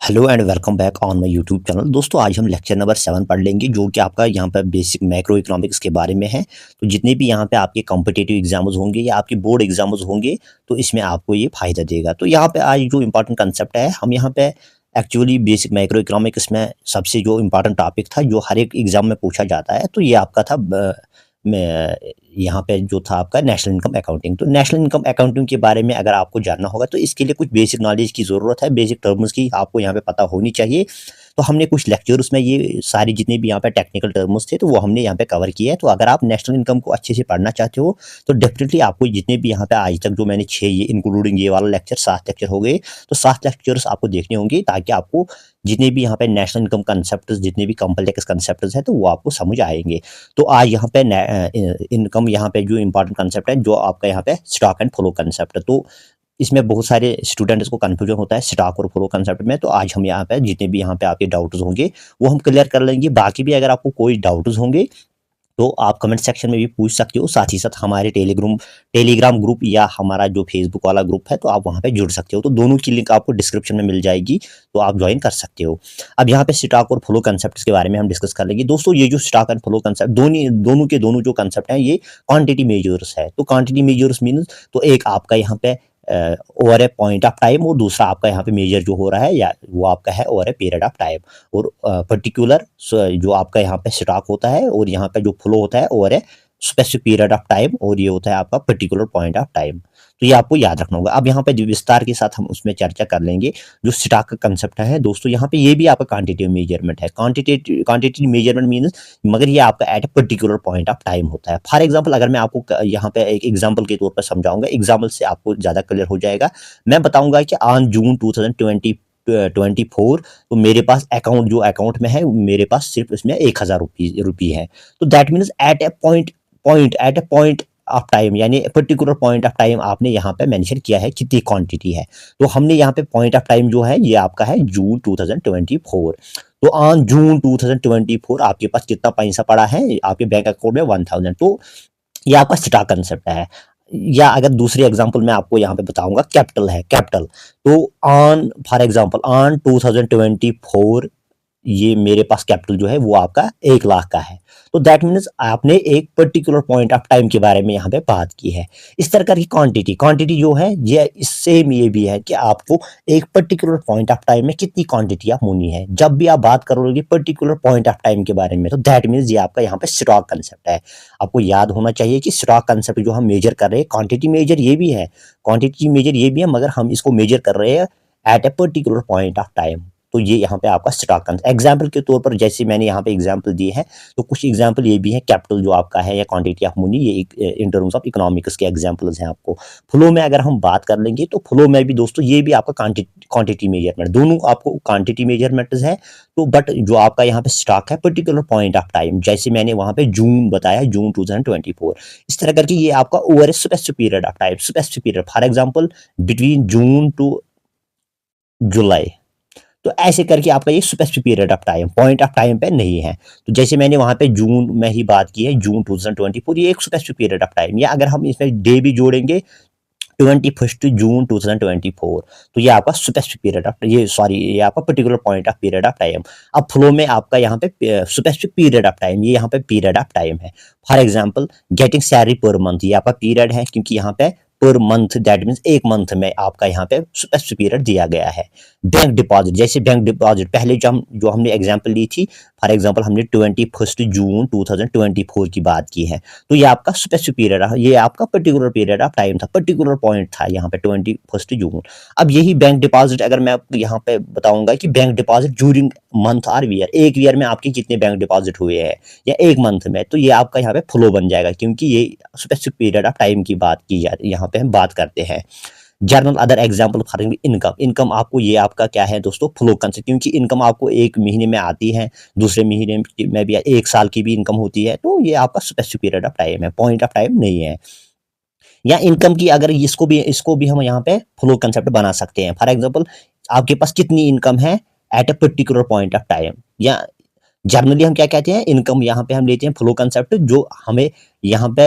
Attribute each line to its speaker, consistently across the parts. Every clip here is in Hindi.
Speaker 1: Hello and welcome back on my YouTube channel. दोस्तों आज हम लेक्चर नंबर 7 पढ़ लेंगे जो कि आपका यहाँ पे बेसिक मैक्रो इकोनॉमिक्स के बारे में है। तो जितने भी यहाँ पे आपके कॉम्पिटिटिव एग्जाम्स होंगे या आपके बोर्ड एग्जाम्स होंगे तो इसमें आपको ये फ़ायदा देगा। तो यहाँ पे आज जो इम्पोर्टेंट कंसेप्ट है हम यहाँ पे एक्चुअली बेसिक मैक्रो इकोनॉमिक्स में सबसे जो इम्पोर्टेंट टॉपिक था जो हर एक एग्जाम में पूछा जाता है तो ये आपका था यहाँ पे जो था आपका नेशनल इनकम अकाउंटिंग। तो नेशनल इनकम अकाउंटिंग के बारे में अगर आपको जानना होगा तो इसके लिए कुछ बेसिक नॉलेज की ज़रूरत है, बेसिक टर्म्स की आपको यहाँ पे पता होनी चाहिए। तो हमने कुछ लेक्चर्स में ये सारी जितने भी यहाँ पे टेक्निकल टर्म्स थे तो वो हमने यहाँ पे कवर किया है। तो अगर आप नेशनल इनकम को अच्छे से पढ़ना चाहते हो तो डेफिनेटली आपको जितने भी यहाँ पे आज तक जो मैंने 6 ये इंक्लूडिंग ये वाला लेक्चर 7 लेक्चर हो गए, तो 7 लेक्चर्स आपको देखने होंगे ताकि आपको जितने भी यहाँ पे नेशनल इनकम कंसेप्ट जितने भी कॉम्प्लेक्स कंसेप्ट हैं तो वो आपको समझ आएंगे। तो आज यहाँ पे इनकम यहाँ पे जो इम्पोर्टेंट कंसेप्ट है जो आपका यहाँ पे स्टॉक एंड फ्लो कंसेप्ट है। तो इसमें बहुत सारे स्टूडेंट्स को कन्फ्यूजन होता है स्टॉक और फ्लो कंसेप्ट में। तो आज हम यहाँ पे जितने भी यहाँ पे आपके डाउट्स होंगे वो हम क्लियर कर लेंगे। बाकी भी अगर आपको कोई डाउट्स होंगे तो आप कमेंट सेक्शन में भी पूछ सकते हो। साथ ही साथ हमारे टेलीग्राम ग्रुप या हमारा जो फेसबुक वाला ग्रुप है तो आप वहाँ पे जुड़ सकते हो। तो दोनों की लिंक आपको डिस्क्रिप्शन में मिल जाएगी, तो आप ज्वाइन कर सकते हो। अब यहाँ पे स्टॉक और फ्लो कंसेप्ट के बारे में हम डिस्कस कर लेंगे। दोस्तों ये जो स्टॉक एंड फ्लो कंसेप्ट दोनों जो कंसेप्ट हैं ये क्वांटिटी मेजर्स है। तो क्वांटिटी मेजर्स मीन्स तो एक आपका यहाँ पे over A point of time और दूसरा आपका यहाँ पे मेजर जो हो रहा है या वो आपका है over a period of time. और पर्टिकुलर जो आपका यहाँ पे स्टॉक होता है और यहाँ पे जो फ्लो होता है over a specific period of time और ये होता है आपका पर्टिकुलर पॉइंट ऑफ टाइम। तो ये आपको याद रखना होगा। अब यहाँ पे विस्तार के साथ हम उसमें चर्चा कर लेंगे जो स्टॉक का कंसेप्ट है। दोस्तों यहाँ पे ये भी आपका क्वांटिटेटिव मेजरमेंट है। क्वांटिटेटिव मेजरमेंट मीन्स मगर ये आपका at a particular point of time होता है। फॉर एग्जांपल अगर मैं आपको यहाँ पे एक एग्जांपल के तौर पर समझाऊंगा, एग्जांपल से आपको ज़्यादा क्लियर हो जाएगा। मैं बताऊंगा कि ऑन जून 2024 तो मेरे पास अकाउंट जो अकाउंट में है मेरे पास सिर्फ इसमें 1000 रुपये है। तो that means at a point of time यानी पर्टिकुलर पॉइंट ऑफ टाइम आपने यहाँ पे मेंशन किया है कितनी क्वांटिटी है। तो हमने यहाँ पे पॉइंट ऑफ टाइम जो है ये आपका है जून 2024। तो ऑन जून 2024 आपके पास कितना पैसा पड़ा है आपके बैंक अकाउंट में 1000। तो ये आपका स्टॉक कंसेप्ट है। या अगर दूसरी एग्जांपल मैं आपको यहाँ पे बताऊंगा कैपिटल है। कैपिटल तो ऑन फॉर एग्जांपल ऑन 2024 ये मेरे पास कैपिटल जो है वो आपका 1 लाख का है। तो दैट मीन्स आपने एक पर्टिकुलर पॉइंट ऑफ टाइम के बारे में यहाँ पे बात की है। इस तरह की क्वांटिटी जो है ये इससे ये भी है कि आपको एक पर्टिकुलर पॉइंट ऑफ टाइम में कितनी क्वांटिटी आप होनी है। जब भी आप बात करोगे पर्टिकुलर पॉइंट ऑफ टाइम के बारे में तो दैट मीन्स ये आपका यहाँ पे स्टॉक कंसेप्ट है। आपको याद होना चाहिए कि स्टॉक कंसेप्ट जो हम मेजर कर रहे हैं क्वांटिटी मेजर ये भी है, मगर हम इसको मेजर कर रहे हैं at a particular point of time. तो ये यहाँ पे आपका स्टॉक एग्जाम्पल के तौर पर जैसे मैंने यहाँ पे एग्जाम्पल दिए हैं तो कुछ एग्जाम्पल ये भी है। कैपिटल जो आपका है या क्वांटिटी ऑफ मनी ये इन टर्म्स ऑफ इकोनॉमिक्स के एग्जाम्पल्स हैं। आपको फ्लो में अगर हम बात कर लेंगे तो फ्लो में भी दोस्तों ये भी आपका क्वांटिटी मेजरमेंट दोनों आपको क्वांटिटी मेजरमेंट है। तो बट जो आपका यहाँ पे स्टॉक है पर्टिकुलर पॉइंट ऑफ टाइम जैसे मैंने वहाँ पे जून बताया जून 2024 इस तरह करके ये आपका over a specific period of time specific period for example between June to July. तो ऐसे करके आपका ये specific period of time point of time पे नहीं है। तो जैसे मैंने वहाँ पे जून में ही बात की है जून 2024 ये एक स्पेसिफिक पीरियड ऑफ टाइम। या अगर हम इसमें डे भी जोड़ेंगे 21 जून 2024 तो ये आपका स्पेसिफिक पीरियड ऑफ ये आपका particular point of period of time. अब फ्लो में आपका यहाँ पे स्पेसिफिक पीरियड ऑफ टाइम ये यहाँ पे पीरियड ऑफ टाइम है। For example getting salary per month ये आपका पीरियड है क्योंकि यहाँ पे पर मंथ दैट मीन्स एक मंथ में आपका यहाँ पे स्पेसिफिक पीरियड दिया गया है। बैंक डिपॉजिट जैसे बैंक डिपॉजिट पहले जो हमने एग्जांपल ली थी फॉर एग्जांपल हमने 21 जून 2024 की बात की है। तो ये आपका स्पेसिफिक पीरियड ये आपका पर्टिकुलर पीरियड ऑफ टाइम था, पर्टिकुलर पॉइंट था यहाँ पे 21 जून। अब यही बैंक डिपॉजिट अगर मैं आपको यहाँ पे बताऊंगा कि बैंक डिपॉजिट ड्यूरिंग मंथ और ईयर एक ईयर में आपके कितने बैंक डिपॉजिट हुए हैं या एक मंथ में, तो ये आपका यहाँ पे फ्लो बन जाएगा क्योंकि ये स्पेसिफिक पीरियड ऑफ टाइम की बात की जाती है। यहाँ पे हम बात करते हैं journal other example for income आपको ये आपका क्या है दोस्तों फ्लो कंसेप्ट क्योंकि इनकम आपको एक महीने में आती है दूसरे महीने में भी एक साल की भी इनकम होती है। तो ये आपका स्पेसिफिक पीरियड ऑफ टाइम है, पॉइंट ऑफ टाइम नहीं है। या इनकम की अगर इसको भी हम यहाँ पे फ्लो कंसेप्ट बना सकते हैं। फॉर एग्जाम्पल आपके पास कितनी इनकम है at a particular point of time या जनरली हम क्या कहते हैं, इनकम यहाँ पे हम लेते हैं फ्लो कंसेप्ट, जो हमें यहाँ पे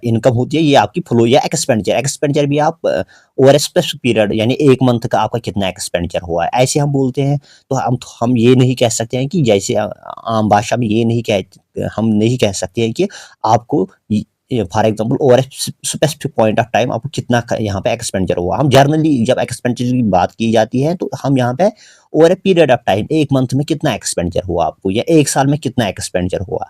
Speaker 1: इनकम होती है ये आपकी फ्लो या एक्सपेंडिचर। एक्सपेंडिचर भी आप ओवर ए स्पेसिफिक पीरियड, यानी 1 मंथ का आपका कितना एक्सपेंडिचर हुआ है, ऐसे हम बोलते हैं। तो हम ये नहीं कह सकते हैं कि जैसे आम भाषा में ये नहीं कह हम नहीं कह सकते हैं कि आपको for example over a specific point of time आपको कितना यहाँ पे एक्सपेंडिचर हुआ। हम जनरली जब एक्सपेंडिचर की बात की जाती है तो हम यहाँ पे over a period of time, 1 month में कितना एक्सपेंडिचर हुआ आपको, या 1 साल में कितना एक्सपेंडिचर हुआ।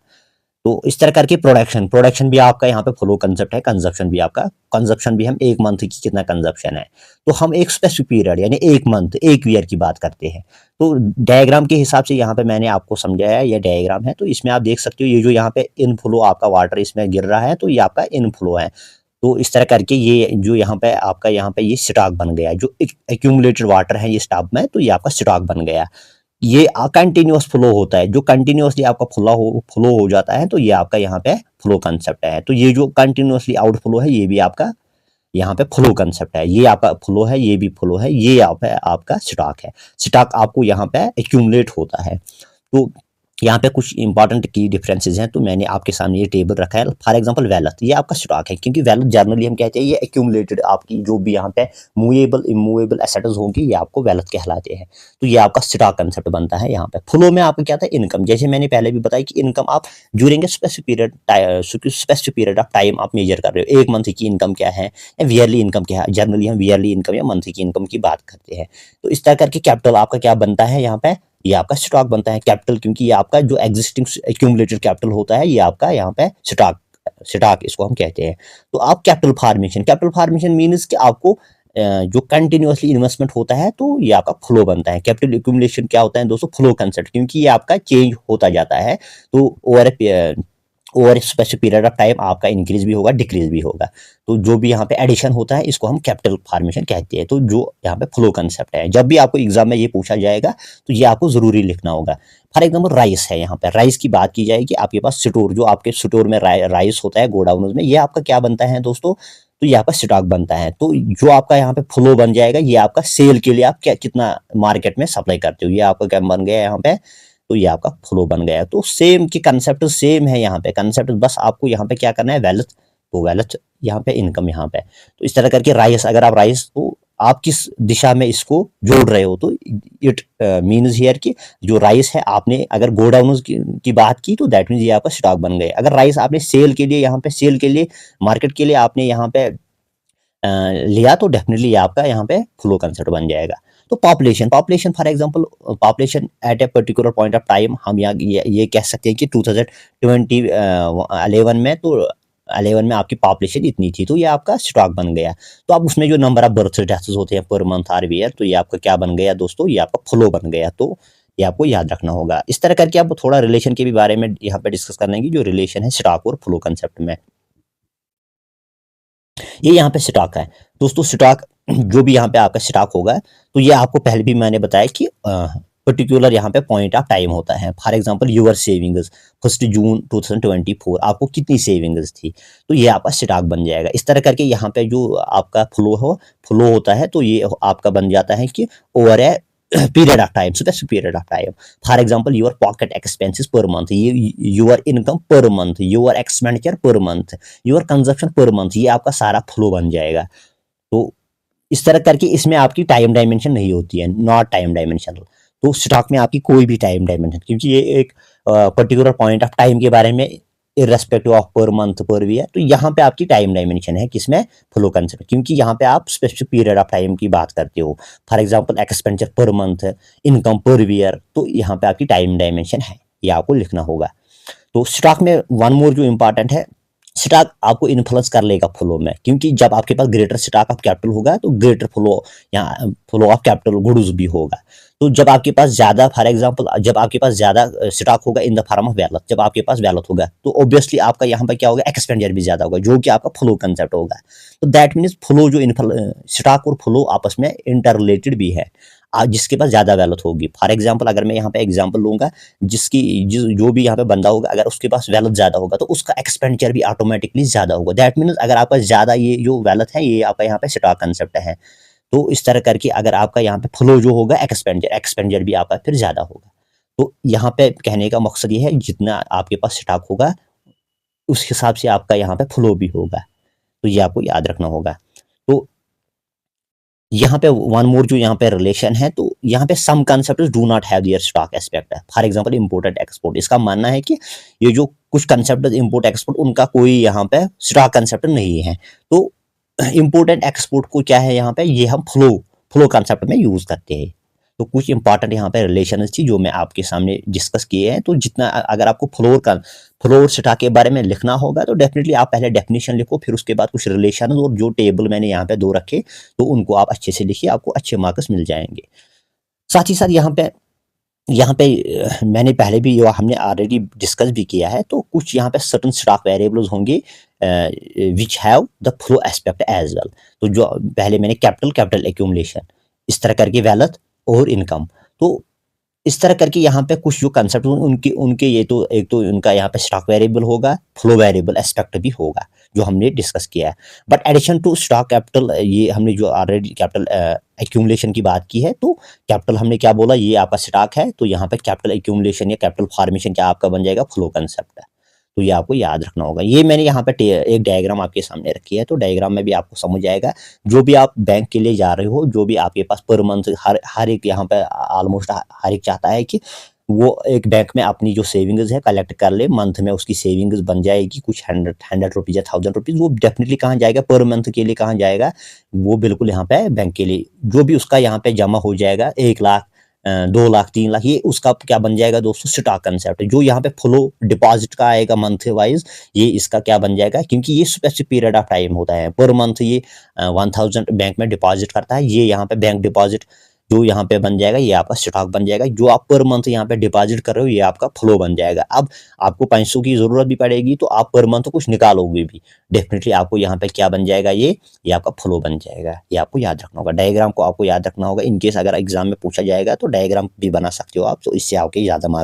Speaker 1: तो इस तरह करके प्रोडक्शन प्रोडक्शन भी आपका यहाँ पे फ्लो कंसेप्ट है, कंजप्शन भी आपका, कंजप्शन भी हम 1 मंथ की कितना कंजप्शन है। तो हम एक स्पेसिफिक पीरियड यानी 1 मंथ, 1 ईयर की बात करते हैं। तो डायग्राम के हिसाब से यहाँ पे मैंने आपको समझाया है, ये डायग्राम है। तो इसमें आप देख सकते हो ये जो यहाँ पे इनफ्लो आपका वाटर इसमें गिर रहा है, तो ये आपका इनफ्लो है। तो इस तरह करके ये जो यहाँ पे आपका यहाँ पे ये स्टॉक बन गया, जो एक्यूमुलेटेड वाटर है ये स्टॉक में, तो ये आपका स्टॉक बन गया। ये कंटिन्यूअस फ्लो होता है, जो कंटिन्यूअसली आपका फ्लो हो जाता है, तो ये आपका यहाँ पे फ्लो कंसेप्ट है। तो ये जो कंटिन्यूअसली आउटफ्लो है, ये भी आपका यहाँ पे फ्लो कंसेप्ट है। ये आपका फ्लो है, ये भी फ्लो है, ये आपका स्टॉक है। स्टॉक आपको यहाँ पे एक्यूमुलेट होता है। तो यहाँ पे कुछ इंपॉर्टेंट की डिफरेंसेस हैं, तो मैंने आपके सामने ये टेबल रखा है। फॉर एग्जांपल वेल्थ, ये आपका स्टॉक है, क्योंकि वेल्थ जनरली हम कहते हैं ये एक्यूमुलेटेड आपकी जो भी यहाँ पे मूवेबल इमूवेबल एसेट्स होंगी, ये आपको वेल्थ कहलाते हैं। तो ये आपका स्टॉक कंसेप्ट बनता है। यहाँ पे फ्लो में आपका क्या था, इनकम। जैसे मैंने पहले भी बताया कि इनकम आप during a specific period of time आप मेजर कर रहे हो। 1 मंथ की इनकम क्या है, या ईयरली इनकम क्या है। जनरली हम ईयरली इनकम या मंथली की इनकम की बात करते हैं। तो इस तरह करके कैपिटल आपका क्या बनता है, यहाँ पे ये आपका स्टॉक बनता है कैपिटल, क्योंकि ये आपका जो एग्जिस्टिंग एक्यूमुलेटेड कैपिटल होता है, ये आपका यहाँ पे स्टॉक इसको हम कहते हैं। तो आप कैपिटल फार्मेशन मीन्स कि आपको जो कंटिन्यूअसली इन्वेस्टमेंट होता है, तो ये आपका फ्लो बनता है। कैपिटल एक्यूमुलेशन क्या होता है दोस्तों, फ्लो कंसेप्ट, क्योंकि ये आपका चेंज होता जाता है। तो over specific period of time आपका इंक्रीज भी होगा, डिक्रीज भी होगा। तो जो भी यहाँ पे एडिशन होता है, इसको हम कैपिटल फॉर्मेशन कहते हैं। तो जो यहाँ पे फ्लो कंसेप्ट है, जब भी आपको एग्जाम में ये पूछा जाएगा, तो ये आपको जरूरी लिखना होगा। फॉर एग्जाम्पल राइस है, यहाँ पे राइस की बात की जाएगी। आपके पास स्टोर, जो आपके स्टोर में राइस होता है गोडाउन में, ये आपका क्या बनता है दोस्तों, तो ये आपका स्टॉक बनता है। तो जो आपका यहाँ पे फ्लो बन जाएगा, ये आपका सेल के लिए आप कितना मार्केट में सप्लाई करते हो, ये आपका क्या बन गया यहाँ पे, तो ये आपका फ्लो बन गया। तो सेम की कंसेप्ट सेम है यहाँ पे, कंसेप्ट बस आपको यहाँ पे क्या करना है, वेल्थ, तो वेल्थ यहाँ पे, इनकम यहाँ पे। तो इस तरह करके राइस, अगर आप राइस, तो आप किस दिशा में इसको जोड़ रहे हो, तो इट मीन्स हियर कि जो राइस है आपने अगर गोडाउन की बात की, तो दैट मीन्स ये आपका स्टॉक बन गया। अगर राइस आपने सेल के लिए, यहाँ पे सेल के लिए, मार्केट के लिए आपने यहाँ पे लिया, तो डेफिनेटली आपका यहाँ पे फ्लो कंसेप्ट बन जाएगा। तो population for example, population at a particular point of time, हम यहाँ ये कह सकते हैं कि 2011 में, तो 11 में आपकी पॉपुलेशन इतनी थी, तो ये आपका स्टॉक बन गया। तो अब उसमें जो नंबर ऑफ बर्थ डेथ्स होते हैं पर मंथ और ईयर, तो ये आपका क्या बन गया दोस्तों, ये आपका फ्लो बन गया। तो ये आपको याद रखना होगा। इस तरह करके आप थोड़ा रिलेशन के भी बारे में यहाँ पे डिस्कस करने की, जो रिलेशन है स्टॉक और फ्लो कंसेप्ट में। ये यहाँ पे स्टॉक है दोस्तों। स्टॉक जो भी यहाँ पे आपका स्टॉक होगा, तो ये आपको पहले भी मैंने बताया कि पर्टिकुलर यहाँ पे पॉइंट ऑफ टाइम होता है। फॉर एग्जांपल यूर सेविंग्स 1 जून 2024, आपको कितनी सेविंग्स थी, तो ये आपका स्टॉक बन जाएगा। इस तरह करके यहाँ पे जो आपका फ्लो होता है, तो ये आपका बन जाता है कि over A period of time, specific period of time. For example, your pocket expenses per month, your income per month, your expenditure per month, your consumption per month, ये आपका सारा फ्लो बन जाएगा। तो इस तरह करके इसमें आपकी टाइम डायमेंशन नहीं होती है, नॉट टाइम डायमेंशनल। तो स्टॉक में आपकी कोई भी टाइम डायमेंशन, क्योंकि ये एक पर्टिकुलर पॉइंट ऑफ टाइम के बारे में, irrespective of per month per year, तो यहाँ पे आपकी टाइम डायमेंशन है किसमें, फ्लो कंसेप्ट, क्योंकि यहाँ पे आप स्पेसिफिक पीरियड ऑफ टाइम की बात करते हो। For example expenditure per month, income per year, तो यहाँ पे आपकी टाइम डायमेंशन है, ये आपको लिखना होगा। तो स्टॉक में वन मोर जो इंपॉर्टेंट है, स्टॉक आपको इन्फ्लुएंस कर लेगा फ्लो में, क्योंकि जब आपके पास ग्रेटर स्टॉक ऑफ कैपिटल होगा, तो ग्रेटर फ्लो, यहाँ फ्लो ऑफ कैपिटल गुड्स भी होगा। तो जब आपके पास ज्यादा, फॉर एग्जांपल जब आपके पास ज्यादा स्टॉक होगा in the form of wealth, जब आपके पास वेल्थ होगा, तो ऑब्वियसली आपका यहाँ पर क्या होगा, एक्सपेंडिचर भी ज्यादा होगा, जो कि आपका फ्लो कंसेप्ट होगा। तो दैट मीन्स फ्लो जो स्टॉक और फ्लो आपस में इंटर रिलेटेड भी है, जिसके पास ज्यादा वेल्थ होगी। फॉर एग्जांपल अगर मैं यहाँ पे एग्जांपल लूंगा, जो भी यहाँ पे बंदा होगा, अगर उसके पास वेल्थ ज्यादा होगा, तो उसका एक्सपेंडिचर भी ऑटोमेटिकली ज्यादा होगा। दैट मीन्स अगर आपका ज्यादा ये जो वेल्थ है, ये आपका यहाँ पे स्टॉक कंसेप्ट है। तो इस तरह करके अगर आपका यहाँ पे फ्लो जो होगा, एक्सपेंडिचर भी आपका फिर ज्यादा होगा। तो यहाँ पे कहने का मकसद ये है जितना आपके पास स्टॉक होगा उस हिसाब से आपका यहाँ पे फ्लो भी होगा, तो ये आपको याद रखना होगा। तो यहाँ पे वन मोर जो यहाँ पे रिलेशन है, तो यहाँ पे some concepts do not have their stock aspect है। फॉर एग्जांपल इंपोर्ट एक्सपोर्ट, इसका मानना है कि ये जो कुछ कंसेप्ट इंपोर्ट एक्सपोर्ट उनका कोई यहाँ पे स्टॉक कंसेप्ट नहीं है। तो इंपोर्ट एंड एक्सपोर्ट को क्या है यहाँ पे, ये हम फ्लो कंसेप्ट में यूज करते हैं। तो कुछ इंपॉर्टेंट यहाँ पे रिलेशन थी जो मैं आपके सामने डिस्कस किए हैं। तो जितना अगर आपको फ्लोर स्टॉक के बारे में लिखना होगा तो डेफिनेटली आप पहले डेफिनेशन लिखो, फिर उसके बाद कुछ रिलेशन और जो टेबल मैंने यहाँ पे दो रखे तो उनको आप अच्छे से लिखिए, आपको अच्छे मार्क्स मिल जाएंगे। साथ ही साथ यहाँ पे मैंने पहले भी हमने ऑलरेडी डिस्कस भी किया है, तो कुछ यहाँ पे सर्टन स्टॉक वेरिएबल्स होंगे which have the flow aspect as well. तो जो पहले मैंने कैपिटल एक्यूमुलेशन, इस तरह करके वेल्थ और इनकम, तो इस तरह करके यहाँ पे कुछ जो कंसेप्ट उनके उनके ये तो एक तो उनका यहाँ पे स्टॉक वेरिएबल होगा, फ्लो वेरिएबल एस्पेक्ट भी होगा जो हमने डिस्कस किया है। But addition to stock capital, ये हमने जो ऑलरेडी कैपिटल एक्यूमुलेशन की बात की है, तो कैपिटल हमने क्या बोला, ये आपका स्टॉक है, तो यहाँ पे कैपिटल एक्यूमुलेशन या कैपिटल फॉर्मेशन क्या आपका बन जाएगा, फ्लो कंसेप्ट है। तो ये आपको याद रखना होगा। ये मैंने यहाँ पे एक डायग्राम आपके सामने रखी है, तो डायग्राम में भी आपको समझ आएगा। जो भी आप बैंक के लिए जा रहे हो, जो भी आपके पास पर मंथ हर एक यहाँ पे ऑलमोस्ट हर एक चाहता है कि वो एक बैंक में अपनी जो सेविंग्स है कलेक्ट कर ले, मंथ में उसकी सेविंग्स बन जाएगी कुछ 100 रुपीज़ या 1000 रुपीज़, वो डेफिनेटली कहाँ जाएगा, पर मंथ के लिए कहाँ जाएगा, वो बिल्कुल यहाँ पे बैंक के लिए जो भी उसका यहाँ पे जमा हो जाएगा 1 लाख 2 लाख 3 लाख, ये उसका क्या बन जाएगा दोस्तों, स्टॉक कंसेप्ट। जो यहाँ पे फ्लो डिपॉजिट का आएगा मंथ वाइज, ये इसका क्या बन जाएगा, क्योंकि ये स्पेसिफिक पीरियड ऑफ टाइम होता है। पर मंथ ये 1000 बैंक में डिपॉजिट करता है, ये यहाँ पे बैंक डिपॉजिट जो यहाँ पे बन जाएगा ये आपका स्टॉक बन जाएगा। जो आप पर मंथ यहाँ पे डिपॉजिट कर रहे हो ये आपका फ्लो बन जाएगा। अब आपको पैसों की ज़रूरत भी पड़ेगी तो आप पर मंथ कुछ निकालोगे भी, डेफिनेटली आपको यहाँ पे क्या बन जाएगा, ये आपका फ्लो बन जाएगा। ये आपको याद रखना होगा, डायग्राम को आपको याद रखना होगा। इनकेस अगर एग्जाम में पूछा जाएगा तो डायग्राम भी बना सकते हो आप, तो इससे आपके ज़्यादा मार्क्स